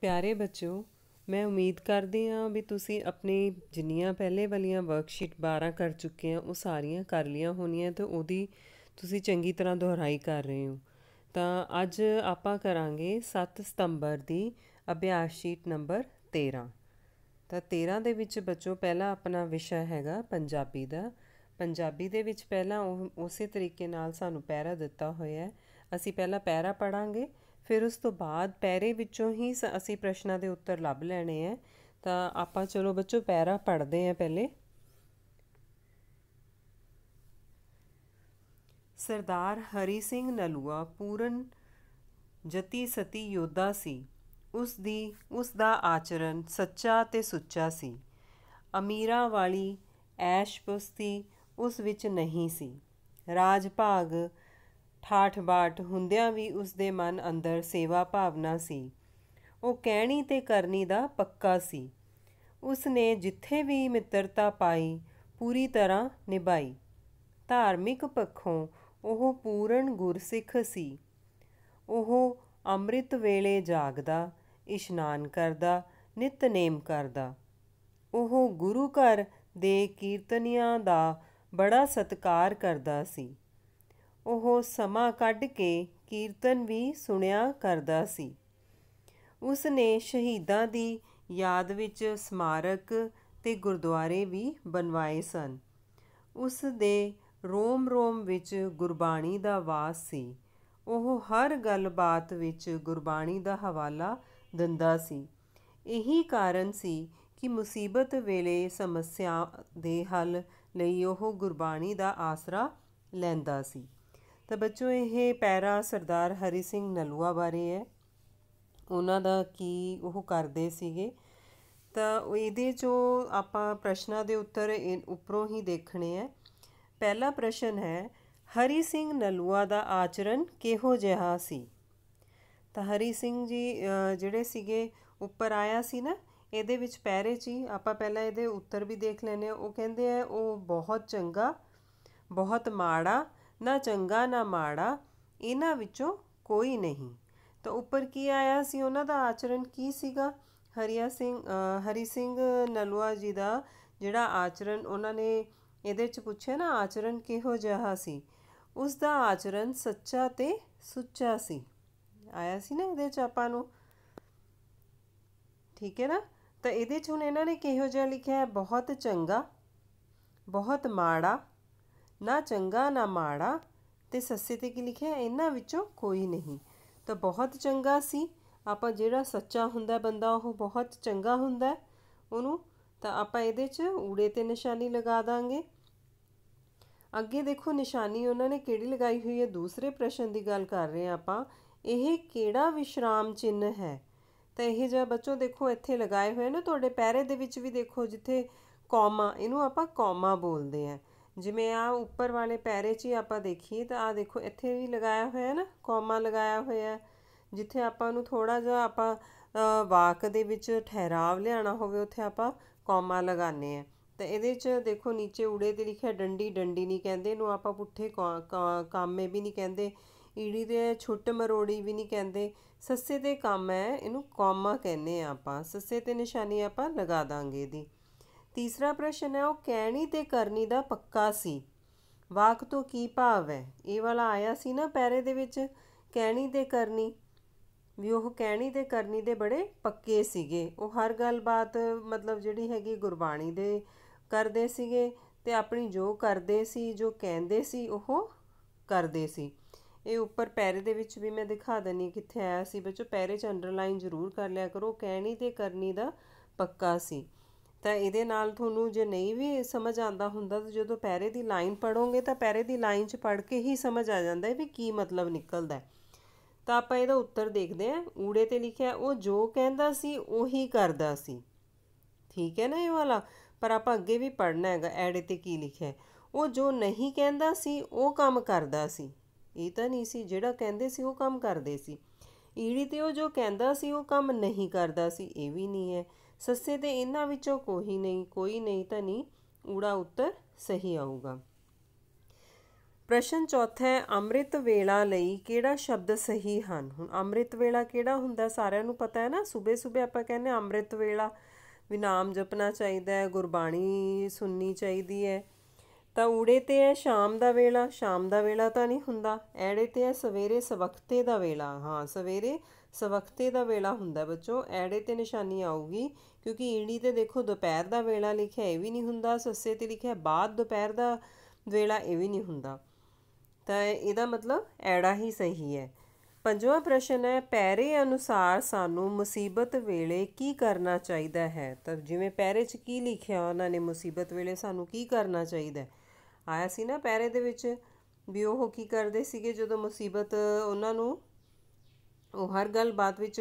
ਪਿਆਰੇ ਬੱਚਿਓ, ਮੈਂ ਉਮੀਦ ਕਰਦੀ ਹਾਂ ਵੀ ਤੁਸੀਂ ਆਪਣੀ ਜਿੰਨੀਆਂ ਪਹਿਲੇ ਵਾਲੀਆਂ ਵਰਕਸ਼ੀਟ 12 ਕਰ ਚੁੱਕੇ ਆ ਉਹ ਸਾਰੀਆਂ ਕਰ ਲਈਆਂ ਹੋਣੀਆਂ ਤੇ ਉਹਦੀ ਤੁਸੀਂ ਚੰਗੀ ਤਰ੍ਹਾਂ ਦੁਹਰਾਈ ਕਰ ਰਹੇ ਹੋ। ਤਾਂ ਅੱਜ ਆਪਾਂ ਕਰਾਂਗੇ 7 ਸਤੰਬਰ ਦੀ ਅਭਿਆਸ ਸ਼ੀਟ ਨੰਬਰ 13। ਤਾਂ 13 ਦੇ ਵਿੱਚ ਬੱਚੋ ਪਹਿਲਾ ਆਪਣਾ ਵਿਸ਼ਾ ਹੈਗਾ ਪੰਜਾਬੀ ਦਾ। ਪੰਜਾਬੀ ਦੇ ਵਿੱਚ ਪਹਿਲਾਂ ਉਸੇ ਤਰੀਕੇ ਨਾਲ ਸਾਨੂੰ ਪੈਰਾ ਦਿੱਤਾ ਹੋਇਆ ਹੈ। ਅਸੀਂ ਪਹਿਲਾਂ ਪੈਰਾ ਪੜ੍ਹਾਂਗੇ, ਫਿਰ ਉਸ ਤੋਂ ਬਾਅਦ ਪੈਰੇ ਵਿੱਚੋਂ ਹੀ ਅਸੀਂ ਪ੍ਰਸ਼ਨਾਂ ਦੇ ਉੱਤਰ ਲੱਭ ਲੈਣੇ ਹੈ। ਤਾਂ ਆਪਾਂ ਚਲੋ ਬੱਚੋ ਪੈਰਾ ਪੜ੍ਹਦੇ ਹਾਂ ਪਹਿਲੇ। ਸਰਦਾਰ ਹਰੀ ਸਿੰਘ ਨਲੂਆ ਪੂਰਨ ਜਤੀ ਸਤੀ ਯੋਧਾ ਸੀ। ਉਸ ਦਾ ਆਚਰਨ ਸੱਚਾ ਤੇ ਸੁੱਚਾ ਸੀ। ਅਮੀਰਾਂ ਵਾਲੀ ਐਸ਼-ਪੁਸਤੀ ਉਸ ਵਿੱਚ ਨਹੀਂ ਸੀ। ਰਾਜ ਭਾਗ ਠਾਠ ਬਾਠ ਹੁੰਦਿਆਂ ਵੀ ਉਸ ਦੇ ਮਨ ਅੰਦਰ ਸੇਵਾ ਭਾਵਨਾ ਸੀ। ਉਹ ਕਹਿਣੀ ਤੇ ਕਰਨੀ ਦਾ ਪੱਕਾ ਸੀ। ਉਸ ਨੇ ਜਿੱਥੇ ਵੀ ਮਿੱਤਰਤਾ ਪਾਈ ਪੂਰੀ ਤਰ੍ਹਾਂ ਨਿਭਾਈ। ਧਾਰਮਿਕ ਪੱਖੋਂ ਉਹ ਪੂਰਨ ਗੁਰਸਿੱਖ ਸੀ। ਉਹ ਅੰਮ੍ਰਿਤ ਵੇਲੇ ਜਾਗਦਾ, ਇਸ਼ਨਾਨ ਕਰਦਾ, ਨਿਤਨੇਮ ਕਰਦਾ। ਉਹ ਗੁਰੂ ਘਰ ਦੇ ਕੀਰਤਨੀਆਂ ਦਾ ਬੜਾ ਸਤਿਕਾਰ ਕਰਦਾ ਸੀ। ਉਹ ਸਮਾਂ ਕੱਢ ਕੇ ਕੀਰਤਨ ਵੀ ਸੁਣਿਆ ਕਰਦਾ ਸੀ। ਉਸ ਨੇ ਸ਼ਹੀਦਾਂ ਦੀ ਯਾਦ ਵਿੱਚ ਸਮਾਰਕ ਤੇ ਗੁਰਦੁਆਰੇ ਵੀ ਬਣਵਾਏ ਸਨ। ਉਸ ਦੇ ਰੋਮ ਰੋਮ ਵਿੱਚ ਗੁਰਬਾਣੀ ਦਾ ਵਾਸ ਸੀ। ਉਹ ਹਰ ਗੱਲਬਾਤ ਵਿੱਚ ਗੁਰਬਾਣੀ ਦਾ ਹਵਾਲਾ ਦਿੰਦਾ ਸੀ। ਇਹੀ ਕਾਰਨ ਸੀ ਕਿ ਮੁਸੀਬਤ ਵੇਲੇ ਸਮੱਸਿਆ ਦੇ ਹੱਲ ਲਈ ਉਹ ਗੁਰਬਾਣੀ ਦਾ ਆਸਰਾ ਲੈਂਦਾ ਸੀ। ਤਾਂ ਬੱਚੋ ਇਹ ਪੈਰਾ ਸਰਦਾਰ ਹਰੀ ਸਿੰਘ ਨਲੂਆ ਬਾਰੇ ਹੈ। ਉਹਨਾਂ ਦਾ ਕੀ ਉਹ ਕਰਦੇ ਸੀਗੇ। ਤਾਂ ਇਹਦੇ 'ਚੋਂ ਆਪਾਂ ਪ੍ਰਸ਼ਨਾਂ ਦੇ ਉੱਤਰ ਉੱਪਰੋਂ ਹੀ ਦੇਖਣੇ ਹੈ। ਪਹਿਲਾ ਪ੍ਰਸ਼ਨ ਹੈ, ਹਰੀ ਸਿੰਘ ਨਲੂਆ ਦਾ ਆਚਰਨ ਕਿਹੋ ਜਿਹਾ ਸੀ। ਤਾਂ ਹਰੀ ਸਿੰਘ ਜੀ ਜਿਹੜੇ ਸੀਗੇ ਉੱਪਰ ਆਇਆ ਸੀ ਨਾ, ਇਹਦੇ ਵਿੱਚ ਪੈਰੇ 'ਚ ਹੀ ਆਪਾਂ ਪਹਿਲਾਂ ਇਹਦੇ ਉੱਤਰ ਵੀ ਦੇਖ ਲੈਂਦੇ ਹਾਂ। ਉਹ ਕਹਿੰਦੇ ਆ ਉਹ ਬਹੁਤ ਚੰਗਾ, ਬਹੁਤ ਮਾੜਾ, ਨਾ ਚੰਗਾ ਨਾ ਮਾੜਾ, ਇਹਨਾਂ ਵਿੱਚੋਂ ਕੋਈ ਨਹੀਂ। ਤਾਂ ਉੱਪਰ ਕੀ ਆਇਆ ਸੀ, ਉਹਨਾਂ ਦਾ ਆਚਰਨ ਕੀ ਸੀਗਾ। ਹਰੀ ਸਿੰਘ ਨਲੂਆ ਜੀ ਦਾ ਜਿਹੜਾ ਆਚਰਨ ਉਹਨਾਂ ਨੇ ਇਹਦੇ 'ਚ ਪੁੱਛਿਆ ਨਾ, ਆਚਰਨ ਕਿਹੋ ਜਿਹਾ ਸੀ। ਉਸ ਦਾ ਆਚਰਨ ਸੱਚਾ ਤੇ ਸੁੱਚਾ ਸੀ। ਆਇਆ ਸੀ ਨਾ ਇਹਦੇ 'ਚ ਆਪਾਂ ਨੂੰ, ਠੀਕ ਹੈ ਨਾ। ਤਾਂ ਇਹਦੇ 'ਚ ਹੁਣ ਇਹਨਾਂ ਨੇ ਕਿਹੋ ਜਿਹਾ ਲਿਖਿਆ ਹੈ, ਬਹੁਤ ਚੰਗਾ, ਬਹੁਤ ਮਾੜਾ, ਨਾ ਚੰਗਾ ਨਾ ਮਾੜਾ, ਤੇ ਸੱਸੇ ਤੇ ਕੀ ਲਿਖਿਆ, ਇਹਨਾਂ ਵਿੱਚੋਂ ਕੋਈ ਨਹੀਂ। ਤਾਂ ਬਹੁਤ ਚੰਗਾ ਸੀ, ਆਪਾਂ ਜਿਹੜਾ ਸੱਚਾ ਹੁੰਦਾ ਬੰਦਾ ਉਹ ਬਹੁਤ ਚੰਗਾ ਹੁੰਦਾ ਉਹਨੂੰ। ਤਾਂ ਆਪਾਂ ਇਹਦੇ 'ਚ ਊੜੇ ਤੇ ਨਿਸ਼ਾਨੀ ਲਗਾ ਦਾਂਗੇ। ਅੱਗੇ ਦੇਖੋ ਨਿਸ਼ਾਨੀ ਉਹਨਾਂ ਨੇ ਕਿਹੜੀ ਲਗਾਈ ਹੋਈ ਹੈ, ਦੂਸਰੇ ਪ੍ਰਸ਼ਨ ਦੀ ਗੱਲ ਕਰ ਰਹੇ ਹਾਂ ਆਪਾਂ। ਇਹ ਕਿਹੜਾ ਵਿਸ਼ਰਾਮ ਚਿੰਨ੍ਹ ਹੈ। ਤਾਂ ਇਹ ਜਿਹਾ ਬੱਚੋ ਦੇਖੋ ਇੱਥੇ ਲਗਾਏ ਹੋਏ ਨਾ, ਤੁਹਾਡੇ ਪੈਰੇ ਦੇ ਵਿੱਚ ਵੀ ਦੇਖੋ ਜਿੱਥੇ ਕੌਮਾ, ਇਹਨੂੰ ਆਪਾਂ ਕੌਮਾ ਬੋਲਦੇ ਹਾਂ। ਜਿਵੇਂ ਆ ਉੱਪਰ ਵਾਲੇ ਪੈਰੇ 'ਚ ਹੀ ਆਪਾਂ ਦੇਖੀਏ ਤਾਂ ਆਹ ਦੇਖੋ ਇੱਥੇ ਵੀ ਲਗਾਇਆ ਹੋਇਆ ਨਾ, ਕੌਮਾ ਲਗਾਇਆ ਹੋਇਆ। ਜਿੱਥੇ ਆਪਾਂ ਨੂੰ ਥੋੜ੍ਹਾ ਜਿਹਾ ਆਪਾਂ ਵਾਕ ਦੇ ਵਿੱਚ ਠਹਿਰਾਵ ਲਿਆਉਣਾ ਹੋਵੇ ਉੱਥੇ ਆਪਾਂ ਕੌਮਾ ਲਗਾਉਂਦੇ ਹਾਂ। ਤਾਂ ਇਹਦੇ 'ਚ ਦੇਖੋ ਨੀਚੇ ਊੜੇ 'ਤੇ ਲਿਖਿਆ ਡੰਡੀ, ਡੰਡੀ ਨਹੀਂ ਕਹਿੰਦੇ ਇਹਨੂੰ ਆਪਾਂ, ਪੁੱਠੇ ਕਾਮੇ ਵੀ ਨਹੀਂ ਕਹਿੰਦੇ, ਈੜੀ ਦੇ ਛੁੱਟ ਮਰੋੜੀ ਵੀ ਨਹੀਂ ਕਹਿੰਦੇ, ਸੱਸੇ 'ਤੇ ਕੰਮ ਹੈ ਇਹਨੂੰ ਕੌਮਾ ਕਹਿੰਦੇ ਆ ਆਪਾਂ। ਸੱਸੇ 'ਤੇ ਨਿਸ਼ਾਨੀ ਆਪਾਂ ਲਗਾ ਦਾਂਗੇ ਇਹਦੀ। ਤੀਸਰਾ ਪ੍ਰਸ਼ਨ ਹੈ, ਉਹ ਕਹਿਣੀ ਤੇ ਕਰਨੀ ਦਾ ਪੱਕਾ ਸੀ। ਵਾਕ ਤੋਂ ਕੀ ਭਾਵ ਹੈ। ਇਹ ਵਾਲਾ ਆਇਆ ਸੀ ਨਾ ਪੈਰੇ ਦੇ ਵਿੱਚ, ਕਹਿਣੀ ਤੇ ਕਰਨੀ, ਵੀ ਉਹ ਕਹਿਣੀ ਤੇ ਕਰਨੀ ਦੇ ਬੜੇ ਪੱਕੇ ਸੀਗੇ। ਉਹ ਹਰ ਗੱਲਬਾਤ ਮਤਲਬ ਜਿਹੜੀ ਹੈਗੀ ਗੁਰਬਾਣੀ ਦੇ ਕਰਦੇ ਸੀਗੇ ਤੇ ਆਪਣੀ ਜੋ ਕਰਦੇ ਸੀ, ਜੋ ਕਹਿੰਦੇ ਸੀ ਉਹ ਕਰਦੇ ਸੀ। ਇਹ ਉੱਪਰ ਪੈਰੇ ਦੇ ਵਿੱਚ ਵੀ ਮੈਂ ਦਿਖਾ ਦਿੰਦੀ ਕਿੱਥੇ ਆਇਆ ਸੀ ਬੱਚੋ, ਪੈਰੇ 'ਚ ਅੰਡਰਲਾਈਨ ਜ਼ਰੂਰ ਕਰ ਲਿਆ ਕਰੋ। ਕਹਿਣੀ ਤੇ ਕਰਨੀ ਦਾ ਪੱਕਾ ਸੀ। ਤਾਂ ਇਹਦੇ ਨਾਲ ਤੁਹਾਨੂੰ ਜੇ ਨਹੀਂ ਵੀ ਸਮਝ ਆਉਂਦਾ ਹੁੰਦਾ ਤਾਂ ਜਦੋਂ ਪੈਰੇ ਦੀ ਲਾਈਨ ਪੜ੍ਹੋਗੇ ਤਾਂ ਪੈਰੇ ਦੀ ਲਾਈਨ 'ਚ ਪੜ੍ਹ ਕੇ ਹੀ ਸਮਝ ਆ ਜਾਂਦਾ ਹੈ ਵੀ ਕੀ ਮਤਲਬ ਨਿਕਲਦਾ। ਤਾਂ ਆਪਾਂ ਇਹਦਾ ਉੱਤਰ ਦੇਖਦੇ ਹਾਂ। ਊੜੇ 'ਤੇ ਲਿਖਿਆ, ਉਹ ਜੋ ਕਹਿੰਦਾ ਸੀ ਉਹੀ ਕਰਦਾ ਸੀ। ਠੀਕ ਹੈ ਨਾ ਇਹ ਵਾਲਾ। ਪਰ ਆਪਾਂ ਅੱਗੇ ਵੀ ਪੜ੍ਹਨਾ ਹੈਗਾ। ਐੜੇ 'ਤੇ ਕੀ ਲਿਖਿਆ, ਉਹ ਜੋ ਨਹੀਂ ਕਹਿੰਦਾ ਸੀ ਉਹ ਕੰਮ ਕਰਦਾ ਸੀ। ਇਹ ਤਾਂ ਨਹੀਂ ਸੀ ਜਿਹੜਾ ਕਹਿੰਦੇ ਸੀ ਉਹ ਕੰਮ ਕਰਦੇ ਸੀ। ਈੜੀ 'ਤੇ ਉਹ ਜੋ ਕਹਿੰਦਾ ਸੀ ਉਹ ਕੰਮ ਨਹੀਂ ਕਰਦਾ ਸੀ, ਇਹ ਵੀ ਨਹੀਂ ਹੈ। ਸੱਸੇ 'ਤੇ ਇਹਨਾਂ ਵਿੱਚੋਂ ਕੋਈ ਨਹੀਂ, ਕੋਈ ਨਹੀਂ ਤਾਂ ਨਹੀਂ, ਊੜਾ ਉੱਤਰ ਸਹੀ ਆਊਗਾ। प्रश्न चौथा है अमृत वेला लई किहड़ा शब्द सही ਹਨ। ਹੁਣ अमृत वेला ਕਿਹੜਾ ਹੁੰਦਾ ਸਾਰਿਆਂ ਨੂੰ ਪਤਾ ਹੈ ਨਾ। ਸਵੇਰੇ ਸਵੇਰੇ ਆਪਾਂ ਕਹਿੰਦੇ अमृत वेला ਵੀ ਨਾਮ ਜਪਣਾ ਚਾਹੀਦਾ ਹੈ, ਗੁਰਬਾਣੀ ਸੁਣਨੀ ਚਾਹੀਦੀ ਹੈ। ਤਾਂ ਊੜੇ 'ਤੇ ਹੈ ਸ਼ਾਮ ਦਾ ਵੇਲਾ, ਸ਼ਾਮ ਦਾ ਵੇਲਾ ਤਾਂ ਨਹੀਂ ਹੁੰਦਾ। ਐੜੇ 'ਤੇ ਹੈ ਸਵੇਰੇ ਸਵਖਤੇ ਦਾ ਵੇਲਾ, ਹਾਂ ਸਵੇਰੇ ਸਵਖਤੇ ਦਾ ਵੇਲਾ ਹੁੰਦਾ ਬੱਚੋ। ਐੜੇ 'ਤੇ ਨਿਸ਼ਾਨੀ ਆਊਗੀ ਕਿਉਂਕਿ ਈੜੀ 'ਤੇ ਦੇਖੋ ਦੁਪਹਿਰ ਦਾ ਵੇਲਾ ਲਿਖਿਆ, ਇਹ ਵੀ ਨਹੀਂ ਹੁੰਦਾ। ਸੱਸੇ 'ਤੇ ਲਿਖਿਆ ਬਾਅਦ ਦੁਪਹਿਰ ਦਾ ਵੇਲਾ, ਇਹ ਵੀ ਨਹੀਂ ਹੁੰਦਾ। ਤਾਂ ਇਹਦਾ ਮਤਲਬ ਐੜਾ ਹੀ ਸਹੀ ਹੈ। ਪੰਜਵਾਂ ਪ੍ਰਸ਼ਨ ਹੈ ਪੈਰੇ ਅਨੁਸਾਰ ਸਾਨੂੰ ਮੁਸੀਬਤ ਵੇਲੇ ਕੀ ਕਰਨਾ ਚਾਹੀਦਾ ਹੈ। ਤਾਂ ਜਿਵੇਂ ਪੈਰੇ 'ਚ ਕੀ ਲਿਖਿਆ ਉਹਨਾਂ ਨੇ, ਮੁਸੀਬਤ ਵੇਲੇ ਸਾਨੂੰ ਕੀ ਕਰਨਾ ਚਾਹੀਦਾ ਆਇਆ ਸੀ ਨਾ ਪੈਰੇ ਦੇ ਵਿੱਚ ਵੀ ਉਹ ਕੀ ਕਰਦੇ ਸੀਗੇ ਜਦੋਂ ਮੁਸੀਬਤ ਉਹਨਾਂ ਨੂੰ, ਉਹ ਹਰ ਗੱਲ ਬਾਤ ਵਿੱਚ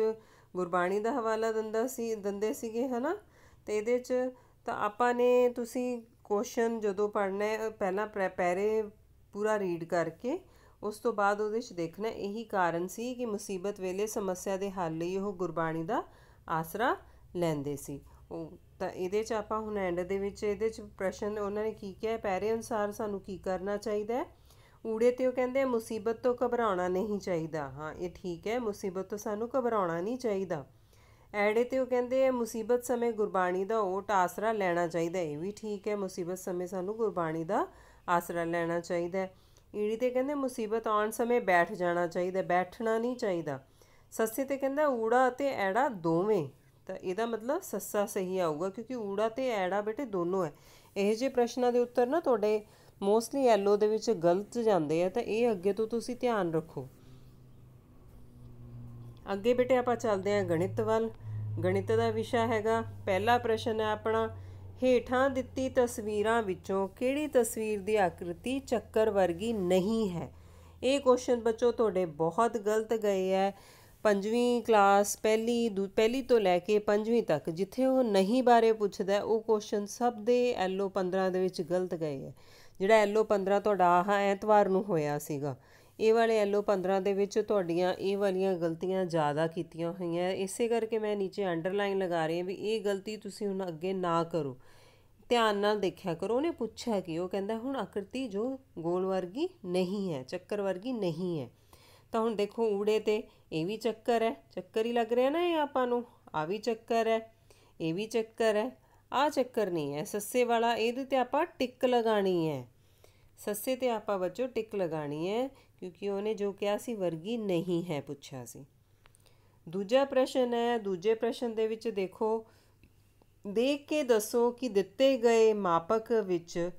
ਗੁਰਬਾਣੀ ਦਾ ਹਵਾਲਾ ਦਿੰਦੇ ਸੀਗੇ ਹੈ ਨਾ। ਅਤੇ ਇਹਦੇ 'ਚ ਤਾਂ ਆਪਾਂ ਨੇ ਤੁਸੀਂ ਕੁਐਸਚਨ ਜਦੋਂ ਪੜ੍ਹਨਾ ਪਹਿਲਾਂ ਪੈਰੇ ਪੂਰਾ ਰੀਡ ਕਰਕੇ ਉਸ ਤੋਂ ਬਾਅਦ ਉਹਦੇ 'ਚ ਦੇਖਣਾ ਇਹੀ ਕਾਰਨ ਸੀ ਕਿ ਮੁਸੀਬਤ ਵੇਲੇ ਸਮੱਸਿਆ ਦੇ ਹੱਲ ਲਈ ਉਹ ਗੁਰਬਾਣੀ ਦਾ ਆਸਰਾ ਲੈਂਦੇ ਸੀ। ਉਹ ਤਾਂ ਇਹਦੇ 'ਚ ਆਪਾਂ ਹੁਣ ਐਂਡ ਦੇ ਵਿੱਚ ਇਹਦੇ 'ਚ ਪ੍ਰਸ਼ਨ ਉਹਨਾਂ ਨੇ ਕੀ ਕਿਹਾ, ਪੈਰੇ ਅਨੁਸਾਰ ਸਾਨੂੰ ਕੀ ਕਰਨਾ ਚਾਹੀਦਾ ਹੈ। ਊੜੇ 'ਤੇ ਉਹ ਕਹਿੰਦੇ ਮੁਸੀਬਤ ਤੋਂ ਘਬਰਾਉਣਾ ਨਹੀਂ ਚਾਹੀਦਾ, ਹਾਂ ਇਹ ਠੀਕ ਹੈ, ਮੁਸੀਬਤ ਤੋਂ ਸਾਨੂੰ ਘਬਰਾਉਣਾ ਨਹੀਂ ਚਾਹੀਦਾ। ਐੜੇ 'ਤੇ ਉਹ ਕਹਿੰਦੇ ਮੁਸੀਬਤ ਸਮੇਂ ਗੁਰਬਾਣੀ ਦਾ ਓਟ ਆਸਰਾ ਲੈਣਾ ਚਾਹੀਦਾ, ਇਹ ਵੀ ਠੀਕ ਹੈ, ਮੁਸੀਬਤ ਸਮੇਂ ਸਾਨੂੰ ਗੁਰਬਾਣੀ ਦਾ ਆਸਰਾ ਲੈਣਾ ਚਾਹੀਦਾ। ਈੜੀ 'ਤੇ ਕਹਿੰਦੇ ਮੁਸੀਬਤ ਆਉਣ ਸਮੇਂ ਬੈਠ ਜਾਣਾ ਚਾਹੀਦਾ, ਬੈਠਣਾ ਨਹੀਂ ਚਾਹੀਦਾ। ਸੱਸੇ 'ਤੇ ਕਹਿੰਦਾ ਊੜਾ ਅਤੇ ਐੜਾ ਦੋਵੇਂ, ਤਾਂ ਇਹਦਾ ਮਤਲਬ ਸੱਸਾ ਸਹੀ ਆਊਗਾ ਕਿਉਂਕਿ ਊੜਾ ਅਤੇ ਐੜਾ ਬੇਟੇ ਦੋਨੋਂ ਹੈ। ਇਹੋ ਜਿਹੇ ਪ੍ਰਸ਼ਨਾਂ ਦੇ ਉੱਤਰ ਨਾ ਤੁਹਾਡੇ ਮੋਸਟਲੀ ਐਲਓ ਦੇ ਵਿੱਚ ਗਲਤ ਜਾਂਦੇ ਆ, ਤਾਂ ਇਹ ਅੱਗੇ ਤੋਂ ਤੁਸੀਂ ਧਿਆਨ ਰੱਖੋ। ਅੱਗੇ ਬੇਟੇ ਆਪਾਂ ਚੱਲਦੇ ਹਾਂ ਗਣਿਤ ਵੱਲ। ਗਣਿਤ ਦਾ ਵਿਸ਼ਾ ਹੈਗਾ, ਪਹਿਲਾ ਪ੍ਰਸ਼ਨ ਹੈ ਆਪਣਾ ਹੇਠਾਂ ਦਿੱਤੀ ਤਸਵੀਰਾਂ ਵਿੱਚੋਂ ਕਿਹੜੀ ਤਸਵੀਰ ਦੀ ਆਕ੍ਰਿਤੀ ਚੱਕਰ ਵਰਗੀ ਨਹੀਂ ਹੈ। ਇਹ ਕੁਐਸਚਨ ਬੱਚੋ ਤੁਹਾਡੇ ਬਹੁਤ ਗਲਤ ਗਏ ਹੈ। ਪੰਜਵੀਂ ਕਲਾਸ ਪਹਿਲੀ ਤੋਂ ਲੈ ਕੇ ਪੰਜਵੀਂ ਤੱਕ ਜਿੱਥੇ ਉਹ ਨਹੀਂ ਬਾਰੇ ਪੁੱਛਦਾ ਉਹ ਕੁਐਸਚਨ ਸਭ ਦੇ ਐਲਓ 15 ਦੇ ਵਿੱਚ ਗਲਤ ਗਏ ਹੈ। ਜਿਹੜਾ ਐਲਓ 15 ਤੁਹਾਡਾ ਆਹ ਐਤਵਾਰ ਨੂੰ ਹੋਇਆ ਸੀਗਾ, ਇਹ ਵਾਲੇ ਐਲਓ 15 ਦੇ ਵਿੱਚ ਤੁਹਾਡੀਆਂ ਇਹ ਵਾਲੀਆਂ ਗਲਤੀਆਂ ਜ਼ਿਆਦਾ ਕੀਤੀਆਂ ਹੋਈਆਂ। ਇਸੇ ਕਰਕੇ ਮੈਂ ਨੀਚੇ ਅੰਡਰਲਾਈਨ ਲਗਾ ਰਹੀ ਹਾਂ ਵੀ ਇਹ ਗਲਤੀ ਤੁਸੀਂ ਹੁਣ ਅੱਗੇ ਨਾ ਕਰੋ, ਧਿਆਨ ਨਾਲ ਦੇਖਿਆ ਕਰੋ। ਉਹਨੇ ਪੁੱਛਿਆ ਕਿ ਉਹ ਕਹਿੰਦਾ ਹੁਣ ਆਕ੍ਰਿਤੀ ਜੋ ਗੋਲ ਵਰਗੀ ਨਹੀਂ ਹੈ, ਚੱਕਰ ਵਰਗੀ ਨਹੀਂ ਹੈ। ਤਾਂ ਹੁਣ ਦੇਖੋ ਊੜੇ 'ਤੇ ਇਹ ਵੀ ਚੱਕਰ ਹੈ, ਚੱਕਰ ਹੀ ਲੱਗ ਰਿਹਾ ਨਾ ਇਹ ਆਪਾਂ ਨੂੰ, ਆ ਵੀ ਚੱਕਰ ਹੈ, ਇਹ ਵੀ ਚੱਕਰ ਹੈ, ਆਹ ਚੱਕਰ ਨਹੀਂ ਹੈ। ਸੱਸੇ ਵਾਲਾ ਇਹਦੇ 'ਤੇ ਆਪਾਂ ਟਿੱਕ ਲਗਾਉਣੀ ਹੈ, ਸੱਸੇ 'ਤੇ ਆਪਾਂ ਬੱਚੋ ਟਿੱਕ ਲਗਾਉਣੀ ਹੈ ਕਿਉਂਕਿ ਉਹਨੇ ਜੋ ਕਿਹਾ ਸੀ ਵਰਗੀ ਨਹੀਂ ਹੈ ਪੁੱਛਿਆ ਸੀ। ਦੂਜਾ ਪ੍ਰਸ਼ਨ ਹੈ, ਦੂਜੇ ਪ੍ਰਸ਼ਨ ਦੇ ਵਿੱਚ ਦੇਖੋ ਦੇਖ ਕੇ ਦੱਸੋ ਕਿ ਦਿੱਤੇ ਗਏ ਮਾਪਕ ਵਿੱਚ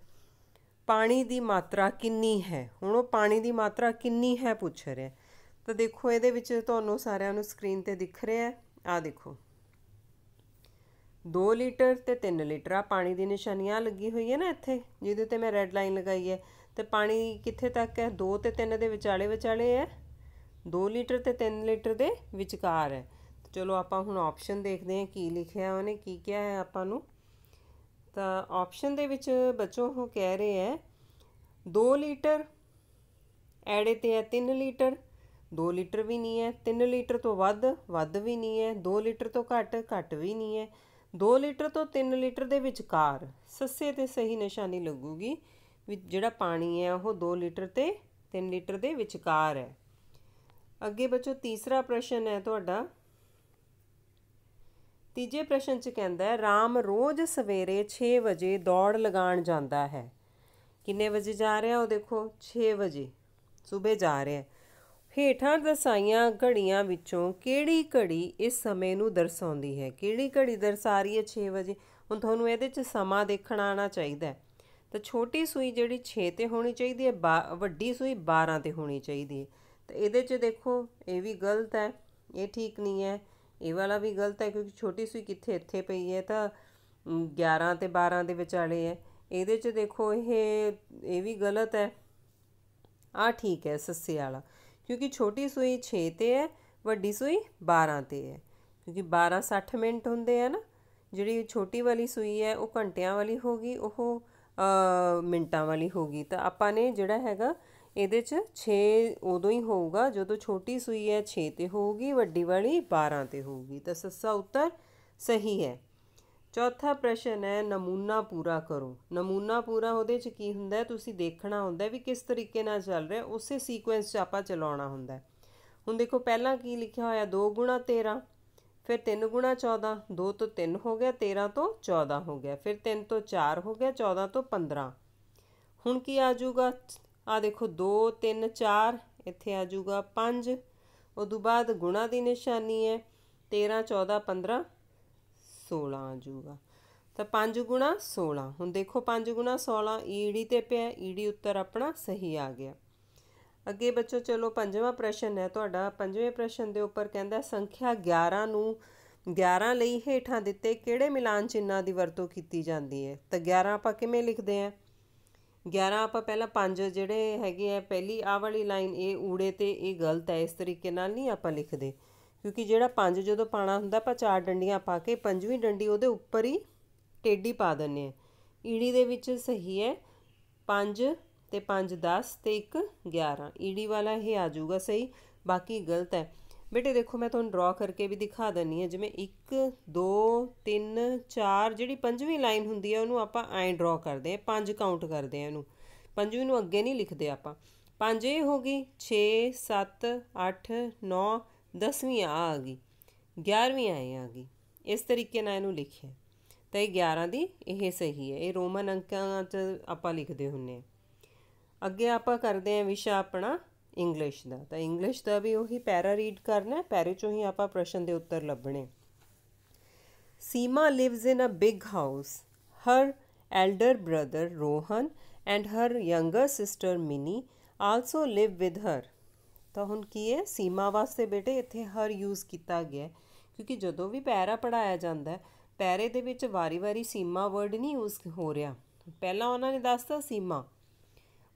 ਪਾਣੀ ਦੀ ਮਾਤਰਾ ਕਿੰਨੀ ਹੈ। ਹੁਣ ਉਹ ਪਾਣੀ ਦੀ ਮਾਤਰਾ ਕਿੰਨੀ ਹੈ ਪੁੱਛ ਰਿਹਾ। ਤਾਂ ਦੇਖੋ ਇਹਦੇ ਵਿੱਚ ਤੁਹਾਨੂੰ ਸਾਰਿਆਂ ਨੂੰ ਸਕਰੀਨ 'ਤੇ ਦਿਖ ਰਿਹਾ ਹੈ, ਆਹ ਦੇਖੋ 2 ਲੀਟਰ ਅਤੇ 3 ਲੀਟਰ, ਆ ਪਾਣੀ ਦੀ ਨਿਸ਼ਾਨੀਆਂ ਲੱਗੀ ਹੋਈ ਹੈ ਨਾ ਇੱਥੇ ਜਿਹਦੇ 'ਤੇ ਮੈਂ ਰੈੱਡ ਲਾਈਨ ਲਗਾਈ ਹੈ। ਅਤੇ ਪਾਣੀ ਕਿੱਥੇ ਤੱਕ ਹੈ, 2 ਅਤੇ 3 ਦੇ ਵਿਚਾਲੇ ਹੈ, 2 ਲੀਟਰ ਅਤੇ 3 ਲੀਟਰ ਦੇ ਵਿਚਕਾਰ ਹੈ। ਚਲੋ ਆਪਾਂ ਹੁਣ ਆਪਸ਼ਨ ਦੇਖਦੇ ਹਾਂ ਕੀ ਲਿਖਿਆ ਉਹਨੇ, ਕੀ ਕਿਹਾ ਹੈ ਆਪਾਂ ਨੂੰ। ਤਾਂ ਆਪਸ਼ਨ ਦੇ ਵਿੱਚ ਬੱਚੋ ਉਹ ਕਹਿ ਰਹੇ ਹੈ 2 ਲੀਟਰ, ਐੜੇ 'ਤੇ ਹੈ 3 ਲੀਟਰ, 2 ਲੀਟਰ ਵੀ ਨਹੀਂ ਹੈ, 3 ਲੀਟਰ ਤੋਂ ਵੱਧ ਵੀ ਨਹੀਂ ਹੈ, 2 ਲੀਟਰ ਤੋਂ ਘੱਟ ਵੀ ਨਹੀਂ ਹੈ, 2 ਲੀਟਰ ਤੋਂ 3 ਲੀਟਰ ਦੇ ਵਿਚਕਾਰ। ਸੱਸੇ 'ਤੇ ਸਹੀ ਨਿਸ਼ਾਨੀ ਲੱਗੂਗੀ ਵੀ ਜਿਹੜਾ ਪਾਣੀ ਹੈ ਉਹ 2 ਲੀਟਰ ਅਤੇ 3 ਲੀਟਰ ਦੇ ਵਿਚਕਾਰ ਹੈ। ਅੱਗੇ ਬੱਚੋ ਤੀਸਰਾ ਪ੍ਰਸ਼ਨ ਹੈ ਤੁਹਾਡਾ। ਤੀਜੇ ਪ੍ਰਸ਼ਨ 'ਚ ਕਹਿੰਦਾ ਹੈ ਰਾਮ ਰੋਜ਼ ਸਵੇਰੇ 6 ਵਜੇ ਦੌੜ ਲਗਾਉਣ ਜਾਂਦਾ ਹੈ। ਕਿੰਨੇ ਵਜੇ ਜਾ ਰਿਹਾ ਉਹ ਦੇਖੋ 6 ਵਜੇ ਸਵੇਰੇ ਜਾ ਰਿਹਾ। ਹੇਠਾਂ ਦਰਸਾਈਆਂ ਘੜੀਆਂ ਵਿੱਚੋਂ ਕਿਹੜੀ ਘੜੀ ਇਸ ਸਮੇਂ ਨੂੰ ਦਰਸਾਉਂਦੀ ਹੈ। ਕਿਹੜੀ ਘੜੀ ਦਰਸਾ ਰਹੀ ਹੈ 6 ਵਜੇ। ਹੁਣ ਤੁਹਾਨੂੰ ਇਹਦੇ 'ਚ ਸਮਾਂ ਦੇਖਣਾ ਆਉਣਾ ਚਾਹੀਦਾ। ਤਾਂ ਛੋਟੀ ਸੂਈ ਜਿਹੜੀ 6 'ਤੇ ਹੋਣੀ ਚਾਹੀਦੀ ਹੈ, ਵੱਡੀ ਸੂਈ 12 'ਤੇ ਹੋਣੀ ਚਾਹੀਦੀ ਹੈ। ਤਾਂ ਇਹਦੇ 'ਚ ਦੇਖੋ ਇਹ ਵੀ ਗਲਤ ਹੈ, ਇਹ ਠੀਕ ਨਹੀਂ ਹੈ, ਇਹ ਵਾਲਾ ਵੀ ਗਲਤ ਹੈ ਕਿਉਂਕਿ ਛੋਟੀ ਸੂਈ ਕਿੱਥੇ ਇੱਥੇ ਪਈ ਹੈ ਤਾਂ 11 ਅਤੇ 12 ਦੇ ਵਿਚਾਲੇ ਹੈ। ਇਹਦੇ 'ਚ ਦੇਖੋ ਇਹ ਵੀ ਗਲਤ ਹੈ, ਆਹ ਠੀਕ ਹੈ ਸੱਸੇ ਵਾਲਾ ਕਿਉਂਕਿ ਛੋਟੀ ਸੂਈ 6 'ਤੇ ਹੈ, ਵੱਡੀ ਸੂਈ 12 'ਤੇ ਹੈ ਕਿਉਂਕਿ 12 60 ਮਿੰਟ ਹੁੰਦੇ ਆ ਨਾ। ਜਿਹੜੀ ਛੋਟੀ ਵਾਲੀ ਸੂਈ ਹੈ ਉਹ ਘੰਟਿਆਂ ਵਾਲੀ ਹੋ ਗਈ, ਉਹ ਮਿੰਟਾਂ ਵਾਲੀ ਹੋ ਗਈ। ਤਾਂ ਆਪਾਂ ਨੇ ਜਿਹੜਾ ਹੈਗਾ ਇਹਦੇ 'ਚ 6 ਉਦੋਂ ਹੀ ਹੋਊਗਾ ਜਦੋਂ ਛੋਟੀ ਸੂਈ ਹੈ 6 'ਤੇ ਹੋਊਗੀ, ਵੱਡੀ ਵਾਲੀ 12 'ਤੇ ਹੋਊਗੀ। ਤਾਂ ਸੱਸਾ ਉੱਤਰ ਸਹੀ ਹੈ। चौथा प्रश्न है नमूना पूरा करो। नमूना पूरा ਉਹਦੇ 'ਚ ਕੀ ਹੁੰਦਾ ਹੈ, ਤੁਸੀਂ ਦੇਖਣਾ ਹੁੰਦਾ ਵੀ ਕਿਸ ਤਰੀਕੇ ਨਾਲ ਚੱਲ ਰਿਹਾ, ਉਸੇ ਸੀਕੁਐਂਸ 'ਚ ਆਪਾਂ ਚਲਾਉਣਾ ਹੁੰਦਾ। ਹੁਣ ਦੇਖੋ ਪਹਿਲਾਂ ਕੀ ਲਿਖਿਆ ਹੋਇਆ 2 ਗੁਣਾ 13, फिर 3 गुणा 14, 2 तो 3 हो गया, 13 तो 14 हो गया, फिर 3 तो 4 हो गया, 14 तो 15। हुण की आ जाऊगा, आ देखो 2 3 4, इत्थे आ जाऊगा 5, उदों बाद गुणा की निशानी है, 13 14 15 16 आ जाऊगा, तो 5 गुणा 16। हुण देखो 5 गुणा 16 ईड़ी ते पे, ईड़ी उत्तर अपना सही आ गया। अगे बच्चों चलो पंजवां प्रश्न है तुहाडा। पंजवें प्रश्न के उपर कहता संख्या 11 नूं 11 लई हेठां दिते किहड़े मिलान चिन्हां की वरतों की जाती है। तो 11 आपां किवें लिखते हैं, 11 आपां पहलां 5 जिहड़े हैगे आ, पहली आ वाली लाइन ये ऊड़े ते ये गलत है, इस तरीके नाल नहीं आपां लिखते, क्योंकि जिहड़ा 5 जदों पाना हुंदा आपां 4 डंडियां पा के 5वीं डंडी उहदे उपर ही टेढ़ी पा दिंदे आ। ईड़ी दे विच सही है 5 ते 5 10 ते 1 11, ईडी वाला ये आ जाऊगा सही, बाकी गलत है। बेटे देखो मैं तुहानूं ड्रॉ करके भी दिखा दिंदी हाँ, जिवें 1 2 3 4 जिहड़ी 5वीं लाइन हुंदी है उहनूं आपां ऐं ड्रॉ करदे हैं, 5 काउंट करदे हैं इहनूं, 5वीं नूं अगे नहीं लिखते आपां। 5 ये हो गई, 6 7 8 9 10वीं आ गई, 11वीं ऐ आ गई, इस तरीके नाल इहनूं लिखिआ। तो ये 11 दी यह सही है, ये रोमन अंकां 'च आपां लिखदे हुंदे हैं। अगे आपां करदे हैं विशा अपना इंग्लिश का। तो इंग्लिश का भी उही पैरा रीड करना है, पैरे चों ही आपां प्रश्न के उत्तर लभने। Seema lives in a big house, her elder brother Rohan and her younger sister Mini also live with her. तो हुण की है सीमा वास्ते बेटे इत्थे हर यूज़ किया गया, क्योंकि जदों भी पैरा पढ़ाया जाता है पैरे दे विच वारी वारी सीमा वर्ड नहीं यूज़ हो रहा, पहला उन्होंने दसता सीमा,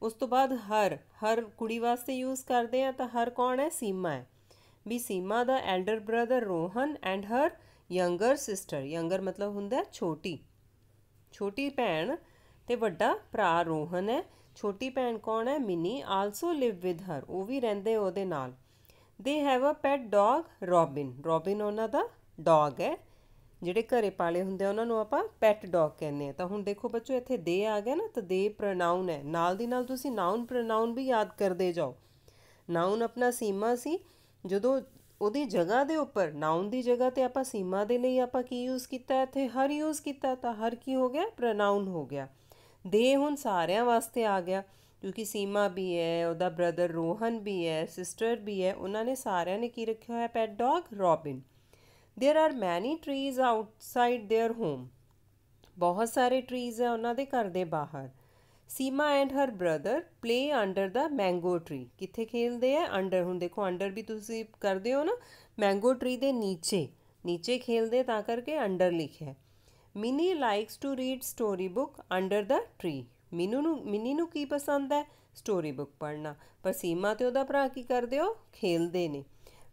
उस तो बाद हर हर कुड़ी वास्ते यूज़ करते हैं। तो हर कौन है, सीमा है भी, सीमा दा Elder brother Rohan and her younger sister, younger मतलब हुंदा छोटी, छोटी भैन ते वड्डा भरा रोहन है, छोटी भैन कौन है, मिनी आल्सो लिव विद हर, वो भी रहिंदे ओहदे नाल। They have a pet dog robin, robin उन्हां दा डॉग है, ਜਿਹੜੇ ਘਰੇ ਪਾਲੇ ਹੁੰਦੇ ਆ ਉਹਨਾਂ ਨੂੰ ਆਪਾਂ ਪੈਟ ਡੌਗ ਕਹਿੰਦੇ ਆ। ਤਾਂ ਹੁਣ ਦੇਖੋ ਬੱਚੋ ਇੱਥੇ ਦੇ ਆ ਗਿਆ ਨਾ, ਤਾਂ ਦੇ ਪ੍ਰੋਨਾਊਨ ਹੈ, ਨਾਲ ਦੀ ਨਾਲ ਤੁਸੀਂ ਨਾਊਨ ਪ੍ਰੋਨਾਊਨ ਵੀ ਯਾਦ ਕਰਦੇ ਜਾਓ। ਨਾਊਨ ਆਪਣਾ ਸੀਮਾ ਸੀ, ਜਦੋਂ ਉਹਦੀ ਜਗ੍ਹਾ ਦੇ ਉੱਪਰ ਨਾਊਨ ਦੀ ਜਗ੍ਹਾ ਤੇ ਆਪਾਂ ਸੀਮਾ ਦੇ ਲਈ ਆਪਾਂ ਕੀ ਯੂਜ਼ ਕੀਤਾ, ਇੱਥੇ ਹਰ ਯੂਜ਼ ਕੀਤਾ, ਤਾਂ ਹਰ ਕੀ ਹੋ ਗਿਆ, ਪ੍ਰੋਨਾਊਨ ਹੋ ਗਿਆ। ਦੇ ਹੁਣ ਸਾਰਿਆਂ ਵਾਸਤੇ ਆ ਗਿਆ, ਕਿਉਂਕਿ ਸੀਮਾ ਵੀ ਹੈ, ਉਹਦਾ ਬ੍ਰਦਰ ਰੋਹਨ ਵੀ ਹੈ, ਸਿਸਟਰ ਵੀ ਹੈ, ਉਹਨਾਂ ਨੇ ਸਾਰਿਆਂ ਨੇ ਕੀ ਰੱਖਿਆ ਹੋਇਆ, pet dog Robin. There are many trees outside their home, बहुत सारे ट्रीज़ है उन्होंने घर दे बाहर। Seema and her brother play under the mango tree, कित्थे खेलते हैं, अंडर। हुण देखो अंडर भी तुसी करते हो ना, मैंगो ट्री दे नीचे नीचे खेलते, ता करके अंडर लिखा है। Mini likes to read story book under the tree, Mini नू की पसंद है, स्टोरी बुक पढ़ना, पर सीमा ते उहदा भरा की करदे हो, खेलते ने।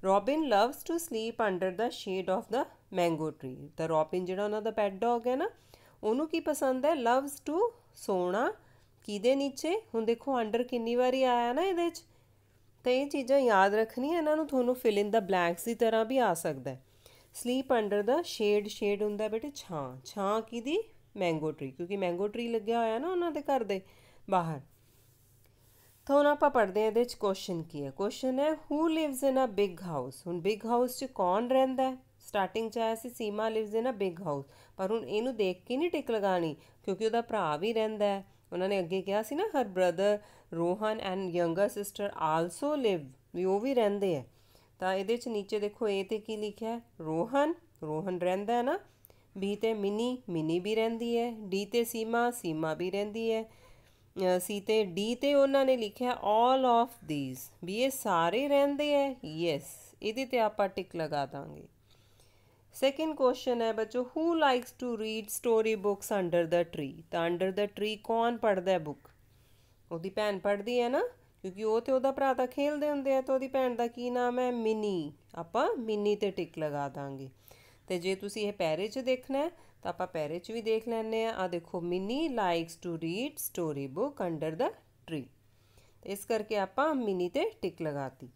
Robin loves to sleep under the shade of the mango tree, तो रॉबिन जिहड़ा उन्हां दा पैट डॉग है ना, उन्होंने की पसंद है, लव्स टू सोना किहदे नीचे। हुण देखो अंडर कितनी बारी आया ना इहदे च, तो ये चीज़ां याद रखनियां, इन्हां नूं तुहानूं फिल इन द ब्लैंक्स की तरह भी आ सकता है। Sleep under the shade, shade हुंदा बेटे छां, छां किहदी, मैंगो ट्री, क्योंकि मैंगो ट्री लग्या होया ना उन्हां दे घर दे बाहर। तो हम आप पढ़ते हैं ये क्वेश्चन की है, क्वेश्चन है who lives in a big house. हुण बिग हाउस च कौन रहिंदा है, स्टार्टिंग च आया सी Seema lives in a big house, पर हुण इहनूं देख के नहीं टिक लगानी, क्योंकि उहदा भरा भी रहिंदा है। उन्होंने अगे कहा सी ना her brother Rohan and younger sister also live, भी वो भी रहिंदे है। तो ये नीचे देखो ए ते की लिखा है, रोहन, रोहन रहिंदा है ना, बी ते मिनी, मिनी भी रहिंदी है, डी ते सीमा, सीमा भी रहिंदी है, सी ते डी ते उन्होंने लिखा ऑल ऑफ दीज, भी ये सारे रहिंदे है, यस, इहदे ते आपां टिक लगा दांगे। सैकेंड क्वेश्चन है बच्चों, who likes to read story books under the tree. तो अंडर द ट्री कौन पढ़ता है बुक, ਉਹਦੀ भैन पढ़ती है ना, क्योंकि वो तो ਉਹਦਾ ਭਰਾ ਤਾਂ खेलते होंगे, तो ਉਹਦੀ भैन का की नाम है, मिनी, आपां मिनी ते टिक लगा दांगे। तो जे तुसी ये पैरे च देखना है तो आप पैरे च भी देख लैने। आ देखो Mini likes to read story book under the tree, इस करके आप मिनी ते टिक लगाती।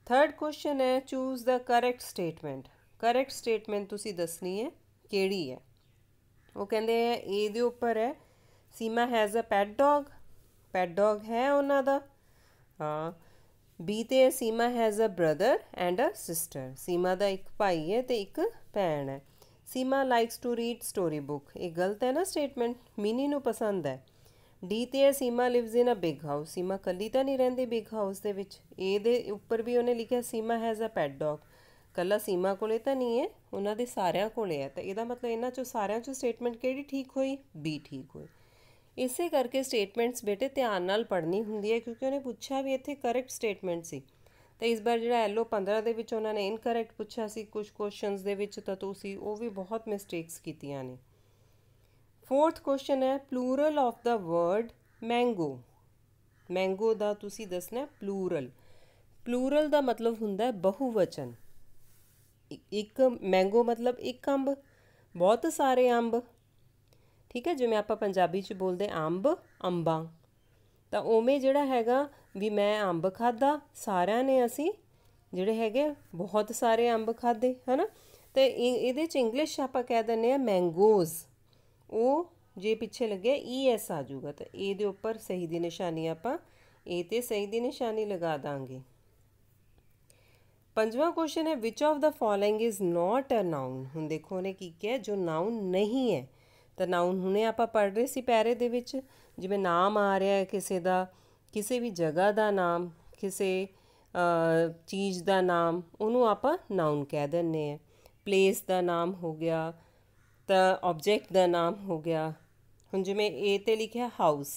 थर्ड क्वेश्चन है choose the correct statement. Correct statement तुसी दसनी है केड़ी है। वो कहते हैं ए दे उपर है Seema has a pet dog है उन्हों का। हाँ बी ते है Seema has a brother and a sister, Seema का एक भाई है तो एक भैन है। Seema likes to read story book, ये गलत है ना स्टेटमेंट, मीनी नू पसंद है। डी ते है Seema lives in a big house, Seema कली तो नहीं रहिंदी बिग हाउस दे विच। ए दे उपर भी उन्हें लिखा सीमा हैज़ अ पैट डॉग, कला सीमा कोले तो नहीं है, उन्होंने सारिया कोले है। तो यदा मतलब इन्हों चो सारिया चो स्टेटमेंट केड़ी ठीक हुई, बी ठीक हुई। इसे करके स्टेटमेंट्स बेटे ध्यान नाल पढ़नी होंगी है, क्योंकि उन्हें पूछा भी इतने करैक्ट स्टेटमेंट सी। तो इस बार जो LO 15 ਦੇ ਵਿੱਚ ਉਹਨਾਂ ਨੇ इनकरैक्ट पूछा सी कुछ क्वेश्चनस ਦੇ ਵਿੱਚ, ਤਾਂ ਤੁਸੀਂ ਉਹ भी बहुत मिसटेक्स कीतियां ने। 4th क्वेश्चन है plural of the word mango. Mango ਦਾ ਤੁਸੀਂ ਦੱਸਣਾ प्लूरल। प्लूरल ਦਾ मतलब ਹੁੰਦਾ बहुवचन। एक मैंगो मतलब एक अंब, बहुत सारे अंब, ठीक है, जिवें आपां पंजाबी च बोलते अंब अंबां, तो उवें जिहड़ा हैगा भी मैं अंब खाधा, सारिਆਂ ने असी जिहड़े हैगे बहुत सारे अंब खाधे है ना। तो इहदे च इंग्लिश आपां कह दिंदे आ मैंगोज, वो जे पिछे लगे ES आ जाऊगा, तो ए दे उपर सही दी निशानी आपां ए ते सही दी निशानी लगा दांगे। 5वां क्वेश्चन है which of the following is not a noun. हुण देखो उन्हें की क्या जो नाउन नहीं है, तो नाउन हुणे आपां पढ़ रहे सी पैरे दे विच, जिवें नाम आ रहा है किसी का, किसी भी जगह का नाम, किसी चीज़ का नाम, उन्होंने आपां नाउन कह दिंदे हैं। प्लेस का नाम हो गया, तो ऑब्जेक्ट का नाम हो गया। हुण जिवें ए ते लिखा हाउस,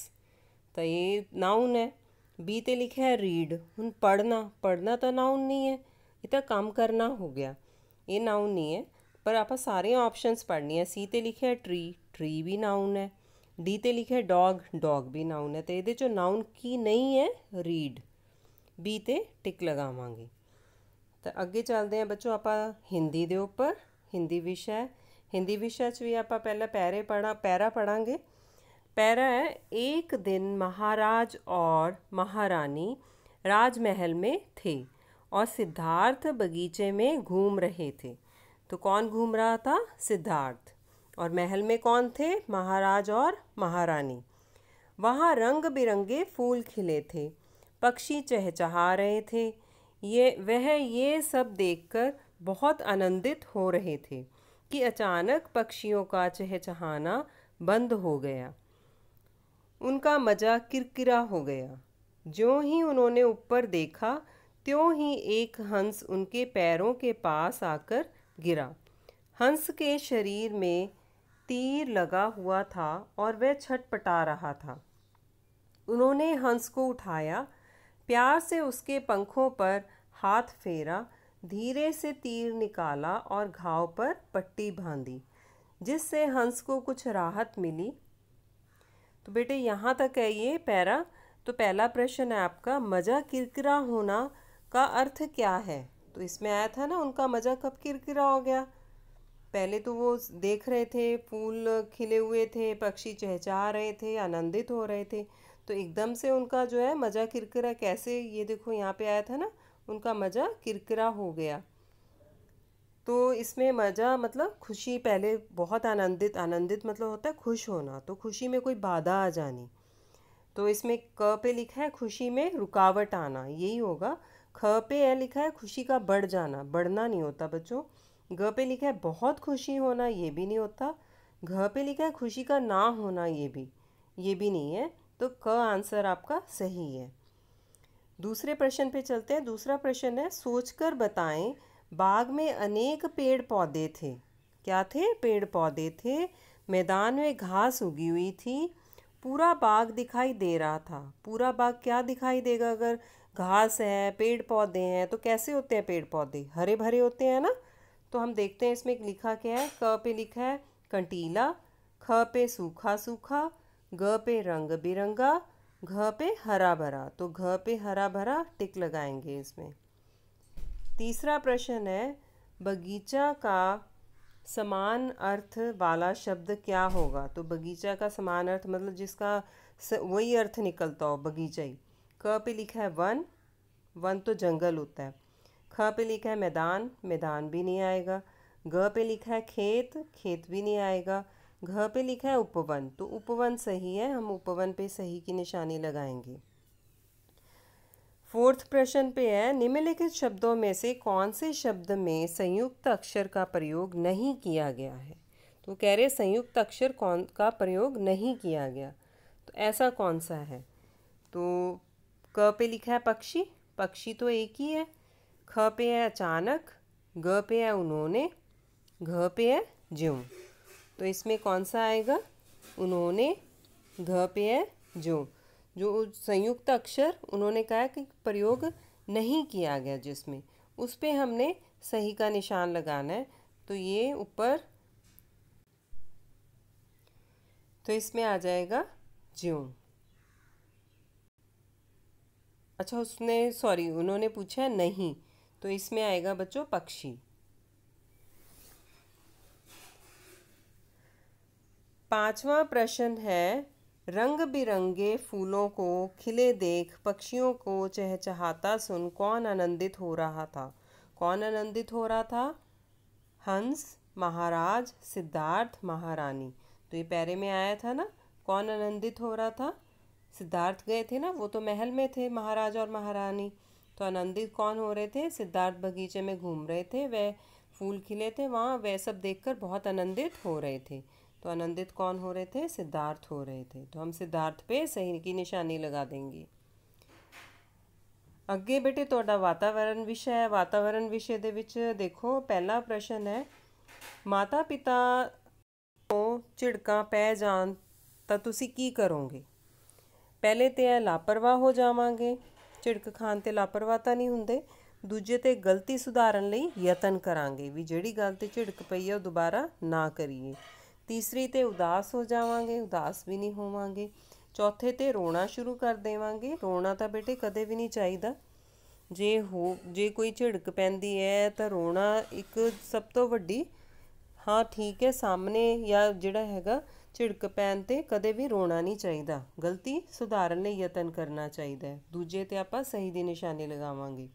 तो ये नाउन है। बी ते लिखा है रीड, हुण पढ़ना, पढ़ना तो नाउन नहीं है, ये तो काम करना हो गया, ये नाउन नहीं है। पर आप सारे ऑप्शंस पढ़नी है। सी ते लिखा है ट्री, ट्री भी नाउन है। डी ते लिखा है डॉग, डॉग भी नाउन है। तो ये जो नाउन की नहीं है रीड, बी ते टिक लगावांगे। तो अगे चलते हैं बच्चों आप हिंदी दे उपर। हिंदी विषय, हिंदी विषय च भी आप पहला पैरा पढ़ांगे। पैरा है एक दिन महाराज और महारानी राजमहल में थे और सिद्धार्थ बगीचे में घूम रहे थे। तो कौन घूम रहा था, सिद्धार्थ। और महल में कौन थे, महाराज और महारानी। वहाँ रंग बिरंगे फूल खिले थे, पक्षी चहचहा रहे थे। ये सब देखकर बहुत आनंदित हो रहे थे कि अचानक पक्षियों का चहचहाना बंद हो गया। उनका मज़ा किरकिरा हो गया। ज्यों ही उन्होंने ऊपर देखा त्यों ही एक हंस उनके पैरों के पास आकर गिरा। हंस के शरीर में तीर लगा हुआ था और वह छटपटा रहा था। उन्होंने हंस को उठाया, प्यार से उसके पंखों पर हाथ फेरा, धीरे से तीर निकाला और घाव पर पट्टी बांधी, जिससे हंस को कुछ राहत मिली। तो बेटे यहाँ तक है ये पैरा। तो पहला प्रश्न है आपका, मज़ा किरकिरा होना का अर्थ क्या है। तो इसमें आया था ना उनका मज़ा कब किरकिरा हो गया। पहले तो वो देख रहे थे, फूल खिले हुए थे, पक्षी चहचहा रहे थे, आनंदित हो रहे थे, तो एकदम से उनका जो है मज़ा किरकिरा कैसे, ये देखो यहाँ पे आया था ना, उनका मज़ा किरकिरा हो गया। तो इसमें मज़ा मतलब खुशी, पहले बहुत आनंदित, आनंदित मतलब होता है खुश होना, तो खुशी में कोई बाधा आ जानी। तो इसमें क पे लिखा है खुशी में रुकावट आना, यही होगा। ख पे है लिखा है खुशी का बढ़ जाना, बढ़ना नहीं होता बच्चों। ग पे लिखा है बहुत खुशी होना, ये भी नहीं होता। घ पे लिखा है खुशी का ना होना, ये भी नहीं है। तो क आंसर आपका सही है। दूसरे प्रश्न पे चलते हैं। दूसरा प्रश्न है सोचकर बताएं, बाग में अनेक पेड़ पौधे थे। क्या थे, पेड़ पौधे थे। मैदान में घास उगी हुई थी, पूरा बाग दिखाई दे रहा था। पूरा बाग क्या दिखाई देगा, अगर घास है, पेड़ पौधे हैं, तो कैसे होते हैं पेड़ पौधे, हरे भरे होते हैं ना। तो हम देखते हैं इसमें लिखा क्या है। क पे लिखा है कंटीला, ख पे सूखा सूखा, ग पे रंग बिरंगा, घ पे हरा भरा। तो घ पे हरा भरा टिक लगाएंगे इसमें। तीसरा प्रश्न है बगीचा का समान अर्थ वाला शब्द क्या होगा। तो बगीचा का समान अर्थ मतलब जिसका वही अर्थ निकलता हो, बगीचा ही। क पे लिखा है वन, वन तो जंगल होता है। ख पे लिखा है मैदान, मैदान भी नहीं आएगा। ग पे लिखा है खेत, खेत भी नहीं आएगा। घ पे लिखा है उपवन, तो उपवन सही है, हम उपवन पे सही की निशानी लगाएंगे। फोर्थ प्रश्न पे है, निम्नलिखित शब्दों में से कौन से शब्द में संयुक्त अक्षर का प्रयोग नहीं किया गया है। तो कह रहे संयुक्त अक्षर कौन का प्रयोग नहीं किया गया, तो ऐसा कौन सा है। तो क पे लिखा है पक्षी, पक्षी तो एक ही है। ख पे है अचानक, ग पे है उन्होंने, घ पे है ज्यों। तो इसमें कौन सा आएगा, उन्होंने, घ पे है ज्यों। जो संयुक्त अक्षर उन्होंने कहा कि प्रयोग नहीं किया गया जिसमें, उस पे हमने सही का निशान लगाना है। तो ये ऊपर, तो इसमें आ जाएगा ज्यों। अच्छा उसने सॉरी उन्होंने पूछा है नहीं, तो इसमें आएगा बच्चों पक्षी। पांचवा प्रश्न है, रंग बिरंगे फूलों को खिले देख पक्षियों को चहचहाता सुन कौन आनंदित हो रहा था। कौन आनंदित हो रहा था, हंस, महाराज, सिद्धार्थ, महारानी। तो ये पैरे में आया था ना, कौन आनंदित हो रहा था, सिद्धार्थ गए थे ना, वो तो महल में थे महाराज और महारानी। तो आनंदित कौन हो रहे थे, सिद्धार्थ बगीचे में घूम रहे थे, वह फूल खिले थे वहाँ, वह सब देखकर बहुत आनंदित हो रहे थे। तो आनंदित कौन हो रहे थे, सिद्धार्थ हो रहे थे। तो हम सिद्धार्थ पे सही की निशानी लगा देंगे। ਅੱਗੇ ਬੇਟੇ ਤੁਹਾਡਾ ਵਾਤਾਵਰਣ ਵਿਸ਼ਾ ਹੈ। ਵਾਤਾਵਰਣ ਵਿਸ਼ੇ ਦੇ ਵਿੱਚ ਦੇਖੋ ਪਹਿਲਾ ਪ੍ਰਸ਼ਨ ਹੈ, ਮਾਤਾ ਪਿਤਾ ਨੂੰ ਝਿੜਕਾਂ ਪੈ ਜਾਣ ਤਾਂ ਤੁਸੀਂ ਕੀ ਕਰੋਗੇ। ਪਹਿਲੇ ਤੇ ਹੈ ਲਾਪਰਵਾਹ ਹੋ ਜਾਵਾਂਗੇ, ਝਿੜਕ ਖਾਣ ਤੇ ਲਾਪਰਵਾਹ ਤਾਂ ਨਹੀਂ ਹੁੰਦੇ। ਦੂਜੇ ਤੇ ਗਲਤੀ ਸੁਧਾਰਨ ਲਈ ਯਤਨ ਕਰਾਂਗੇ, ਵੀ ਜਿਹੜੀ ਗੱਲ ਤੇ ਝਿੜਕ ਪਈ ਹੈ ਉਹ ਦੁਬਾਰਾ ਨਾ ਕਰੀਏ। ਤੀਸਰੀ ਤੇ ਉਦਾਸ ਹੋ ਜਾਵਾਂਗੇ, ਉਦਾਸ ਵੀ ਨਹੀਂ ਹੋਵਾਂਗੇ। ਚੌਥੇ ਤੇ ਰੋਣਾ ਸ਼ੁਰੂ ਕਰ ਦੇਵਾਂਗੇ, ਰੋਣਾ ਤਾਂ ਬੇਟੇ ਕਦੇ ਵੀ ਨਹੀਂ ਚਾਹੀਦਾ। ਜੇ ਕੋਈ ਝਿੜਕ ਪੈਂਦੀ ਹੈ ਤਾਂ ਰੋਣਾ ਇੱਕ ਸਭ ਤੋਂ ਵੱਡੀ, ਹਾਂ ਠੀਕ ਹੈ, ਸਾਹਮਣੇ ਜਾਂ ਜਿਹੜਾ ਹੈਗਾ ਝਿੜਕ ਪੈਣ ਤੇ ਕਦੇ ਵੀ ਰੋਣਾ ਨਹੀਂ ਚਾਹੀਦਾ, ਗਲਤੀ ਸੁਧਾਰਨ ਲਈ ਯਤਨ ਕਰਨਾ ਚਾਹੀਦਾ ਹੈ। ਦੂਜੇ ਤੇ ਆਪਾਂ ਸਹੀ ਦੀ ਨਿਸ਼ਾਨੀ ਲਗਾਵਾਂਗੇ।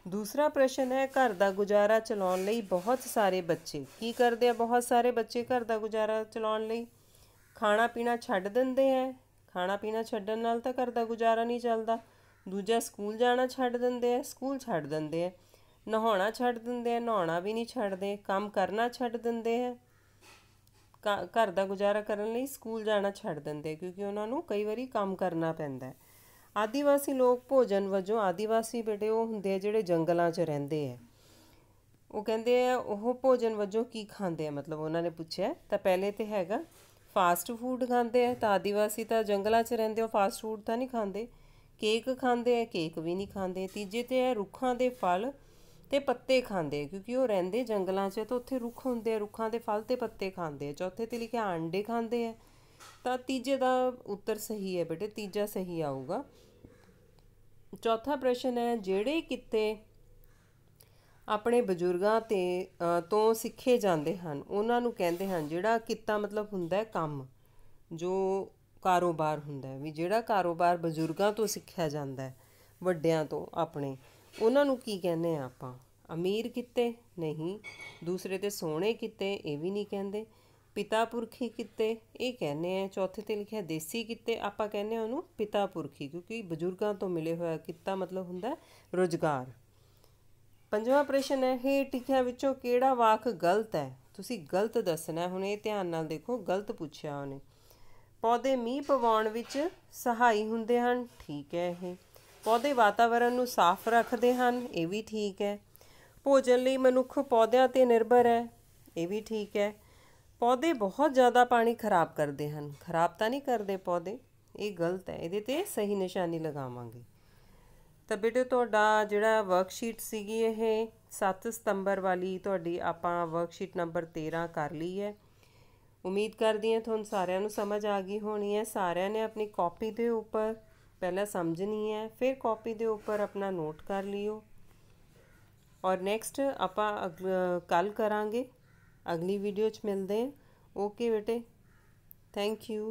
दूसरा प्रश्न है, घर का गुजारा चलाउण लई बहुत सारे बच्चे की करते हैं। बहुत सारे बच्चे घर का गुजारा चलाउण लई खाना पीना छड्ड दिंदे हैं। खाना पीना छड्डण नाल तां घर का गुजारा नहीं चलदा। दूजा स्कूल जाना छड्ड दिंदे हैं, स्कूल छड्ड दिंदे हैं। नहाउणा छड्ड दिंदे हैं, नहाउणा भी नहीं छड्डदे। काम करना छड्ड दिंदे हैं, घर का गुजारा करन लई स्कूल जाना छड्ड दिंदे, क्योंकि उन्हां नूं कई वारी काम करना पैंदा है। आदिवासी लोग भोजन वजों, आदिवासी बेटे वो हुंदे जिहड़े जंगलों च रहिंदे है, वो कहते हैं वो भोजन वजों की खाते हैं, मतलब उन्होंने पूछा। तो पहले तो हैगा फास्ट फूड खाते हैं, तो आदिवासी तो जंगलों च रहिंदे, फास्ट फूड तो नहीं खाते। केक खाते हैं, केक भी नहीं खाते। तीजे तो है रुखां दे फल ते पत्ते खाते, क्योंकि वो रहिंदे जंगलों च, तो उत्थे रुख हुंदे, रुखां दे फल ते पत्ते खाते हैं। चौथे ते लिखा अंडे खाते हैं, तो तीजे का उत्तर सही है बेटे, तीजा सही आऊगा। चौथा प्रश्न है, ਜਿਹੜੇ ਕਿੱਤੇ ਆਪਣੇ ਬਜ਼ੁਰਗਾਂ ਤੇ ਤੋਂ ਸਿੱਖੇ ਜਾਂਦੇ ਹਨ ਉਹਨਾਂ ਨੂੰ ਕਹਿੰਦੇ ਹਨ। ਜਿਹੜਾ ਕਿੱਤਾ ਮਤਲਬ ਹੁੰਦਾ ਹੈ ਕੰਮ, ਜੋ ਕਾਰੋਬਾਰ ਹੁੰਦਾ ਹੈ, ਵੀ ਜਿਹੜਾ ਕਾਰੋਬਾਰ ਬਜ਼ੁਰਗਾਂ ਤੋਂ ਸਿੱਖਿਆ ਜਾਂਦਾ ਹੈ, ਵੱਡਿਆਂ ਤੋਂ ਆਪਣੇ, ਉਹਨਾਂ ਨੂੰ ਕੀ ਕਹਿੰਦੇ ਆ ਆਪਾਂ। ਅਮੀਰ ਕਿੱਤੇ ਨਹੀਂ, ਦੂਸਰੇ ਤੇ ਸੋਹਣੇ ਕਿੱਤੇ ਇਹ ਵੀ ਨਹੀਂ ਕਹਿੰਦੇ। पिता पुरखी कित्ते ये कहने हैं। चौथे ते लिखा देसी कित्ते, आपां कहने उहनूं पिता पुरखी, क्योंकि बजुर्गों तो मिले होया कित्ता मतलब हुंदा रोजगार। पंजवां प्रश्न है, हेठ लिखिया विचों किहड़ा वाक गलत है, तुसीं गलत दसना है। हुण ये ध्यान नाल देखो, गलत पुछया उहने। पौधे मींह पवाउण विच सहाई हुंदे हन, ठीक है ये। पौधे वातावरण नूं साफ रखदे हन, ये भी ठीक है। भोजन लई मनुख पौधों ते निर्भर है, ये भी ठीक है। पौधे बहुत ज़्यादा पानी खराब करते हैं, खराब तो नहीं करते पौधे, ये गलत है। ये सही निशानी लगावांगे। तो बेटे तुहाडा जिहड़ा वर्कशीट सीगी ये 7 सितंबर वाली तुहाडी आपां वर्कशीट नंबर 13 कर ली है। उम्मीद करदी हां तुहानूं सारिਆਂ ਨੂੰ समझ आ गई होनी है। सारिਆਂ ने अपनी कॉपी के उपर पहला समझनी है, फिर कॉपी के उपर अपना नोट कर लियो, और नैक्सट आपां कल करांगे, अगली वीडियो च मिलते हैं। ओके बेटे, थैंक यू।